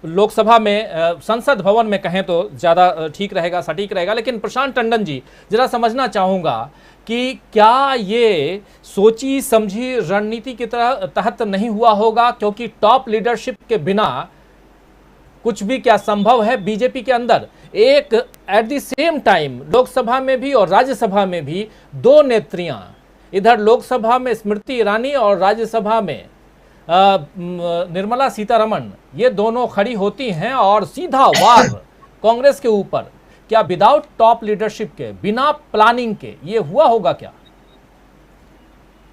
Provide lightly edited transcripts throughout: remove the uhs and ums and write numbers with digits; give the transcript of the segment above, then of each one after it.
लोकसभा में संसद भवन में कहें तो ज़्यादा ठीक रहेगा, सटीक रहेगा। लेकिन प्रशांत टंडन जी, जरा समझना चाहूँगा कि क्या ये सोची समझी रणनीति की तहत नहीं हुआ होगा, क्योंकि टॉप लीडरशिप के बिना कुछ भी क्या संभव है बीजेपी के अंदर। एक at the same time Lok Sabha में भी और राज्यसभा में भी दो नेत्रियां, इधर लोकसभा में स्मृति ईरानी और राज्यसभा में निर्मला सीतारमण, ये दोनों खड़ी होती हैं और सीधा वार कांग्रेस के ऊपर। क्या विदाउट टॉप लीडरशिप के, बिना प्लानिंग के ये हुआ होगा क्या?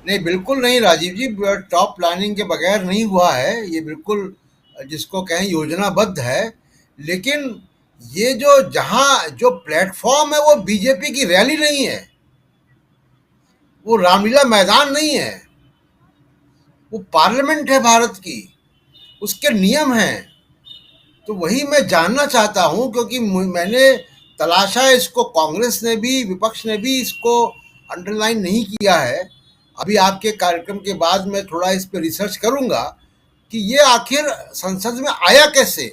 नहीं, बिल्कुल नहीं राजीव जी, टॉप प्लानिंग के बगैर नहीं हुआ है। ये बिल्कुल जिसको कहें योजनाबद्ध है। लेकिन ये जो प्लेटफॉर्म है वो बीजेपी की रैली नहीं है, वो रामलीला मैदान नहीं है, वो पार्लियामेंट है भारत की, उसके नियम हैं। तो वही मैं जानना चाहता हूं, क्योंकि मैंने तलाशा इसको, कांग्रेस ने भी विपक्ष ने भी इसको अंडरलाइन नहीं किया है। अभी आपके कार्यक्रम के बाद मैं थोड़ा इस पर रिसर्च करूंगा कि ये आखिर संसद में आया कैसे।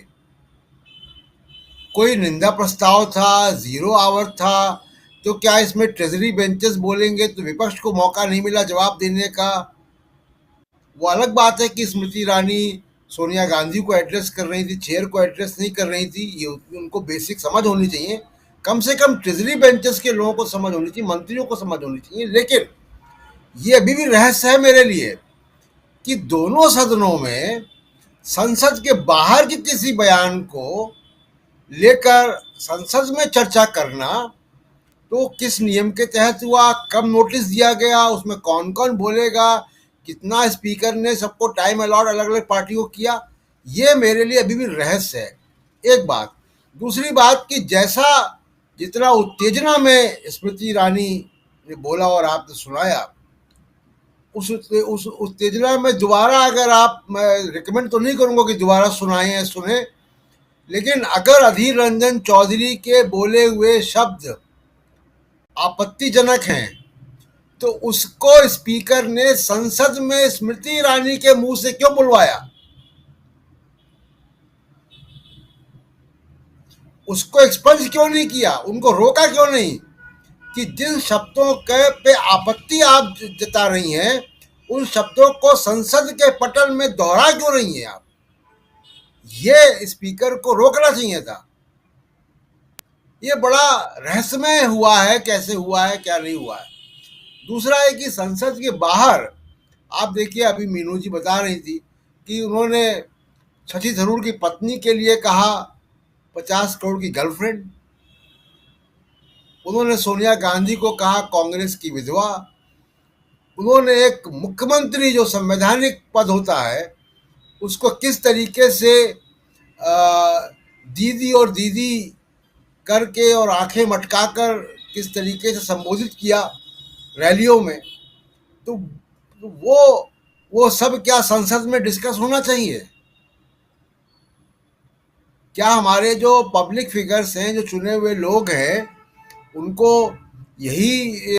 कोई निंदा प्रस्ताव था, जीरो आवर था, तो क्या इसमें ट्रेजरी बेंचेस बोलेंगे तो विपक्ष को मौका नहीं मिला जवाब देने का? वो अलग बात है कि स्मृति ईरानी सोनिया गांधी को एड्रेस कर रही थी, चेयर को एड्रेस नहीं कर रही थी। ये उनको बेसिक समझ होनी चाहिए, कम से कम ट्रेजरी बेंचेस के लोगों को समझ होनी चाहिए, मंत्रियों को समझ होनी चाहिए। लेकिन ये अभी भी रहस्य है मेरे लिए कि दोनों सदनों में संसद के बाहर के किसी बयान को लेकर संसद में चर्चा करना, तो किस नियम के तहत हुआ, कब नोटिस दिया गया, उसमें कौन कौन बोलेगा, कितना स्पीकर ने सबको टाइम अलॉट अलग अलग पार्टियों को किया, ये मेरे लिए अभी भी रहस्य है। एक बात। दूसरी बात कि जैसा जितना उत्तेजना में स्मृति ईरानी ने बोला और आपने सुनाया, उस उत्तेजना में दोबारा, अगर आप, मैं रिकमेंड तो नहीं करूंगा कि दोबारा सुनाएं या सुने, लेकिन अगर अधीर रंजन चौधरी के बोले हुए शब्द आपत्तिजनक हैं तो उसको स्पीकर ने संसद में स्मृति ईरानी के मुंह से क्यों बुलवाया? उसको एक्सपंज क्यों नहीं किया? उनको रोका क्यों नहीं कि जिन शब्दों के पे आपत्ति आप जता रही हैं उन शब्दों को संसद के पटल में दोहरा क्यों रही हैं आप? ये स्पीकर को रोकना चाहिए था। ये बड़ा रहस्यमय हुआ है, कैसे हुआ है, क्या नहीं हुआ है। दूसरा है कि संसद के बाहर आप देखिए, अभी मीनू जी बता रही थी कि उन्होंने शशि थरूर की पत्नी के लिए कहा 50 करोड़ की गर्लफ्रेंड, उन्होंने सोनिया गांधी को कहा कांग्रेस की विधवा, उन्होंने एक मुख्यमंत्री जो संवैधानिक पद होता है उसको किस तरीके से दीदी और दीदी करके और आंखें मटकाकर किस तरीके से संबोधित किया रैलियों में, तो वो सब क्या संसद में डिस्कस होना चाहिए? क्या हमारे जो पब्लिक फिगर्स हैं, जो चुने हुए लोग हैं, उनको यही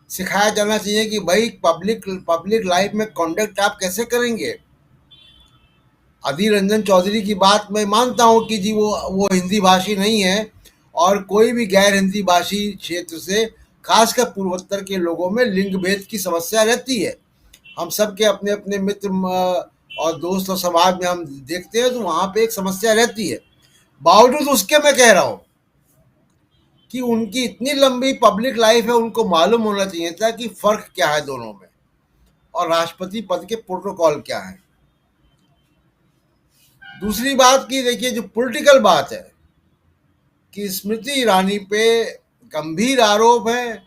सिखाया जाना चाहिए कि भाई पब्लिक लाइफ में कॉन्डक्ट आप कैसे करेंगे? अधीर रंजन चौधरी की बात मैं मानता हूं कि जी वो हिंदी भाषी नहीं है, और कोई भी गैर हिंदी भाषी क्षेत्र से, खासकर पूर्वोत्तर के लोगों में लिंग भेद की समस्या रहती है। हम सब के अपने अपने मित्र और दोस्त और समाज में हम देखते हैं तो वहां पे एक समस्या रहती है। बावजूद उसके मैं कह रहा हूं कि उनकी इतनी लंबी पब्लिक लाइफ है, उनको मालूम होना चाहिए था कि फर्क क्या है दोनों में और राष्ट्रपति पद के प्रोटोकॉल क्या है। दूसरी बात की देखिए, जो पॉलिटिकल बात है कि स्मृति ईरानी पे गंभीर आरोप है,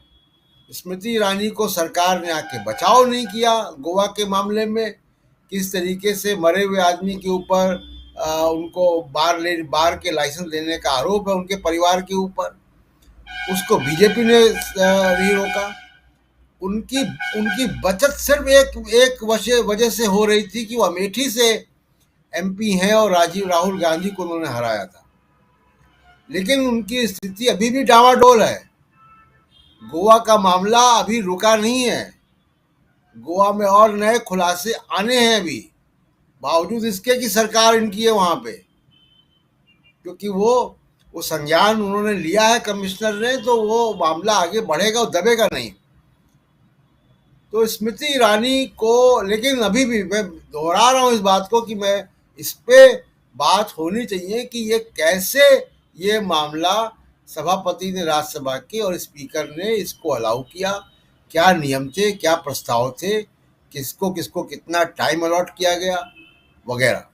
स्मृति ईरानी को सरकार ने आके बचाव नहीं किया गोवा के मामले में, किस तरीके से मरे हुए आदमी के ऊपर उनको बार के लाइसेंस देने का आरोप है उनके परिवार के ऊपर, उसको बीजेपी ने नहीं रोका। उनकी उनकी बचत सिर्फ एक वजह से हो रही थी कि वो अमेठी से एमपी हैं और राहुल गांधी को उन्होंने हराया था, लेकिन उनकी स्थिति अभी भी डावाडोल है। गोवा का मामला अभी रुका नहीं है, गोवा में और नए खुलासे आने हैं अभी। बावजूद इसके कि सरकार इनकी है वहां पे, क्योंकि वो संज्ञान उन्होंने लिया है कमिश्नर ने, तो वो मामला आगे बढ़ेगा और दबेगा नहीं। तो स्मृति ईरानी को, लेकिन अभी भी मैं दोहरा रहा हूं इस बात को कि मैं इस पे बात होनी चाहिए कि ये कैसे ये मामला सभापति ने राज्यसभा के और स्पीकर ने इसको अलाउ किया, क्या नियम थे, क्या प्रस्ताव थे, किसको किसको कितना टाइम अलॉट किया गया वगैरह।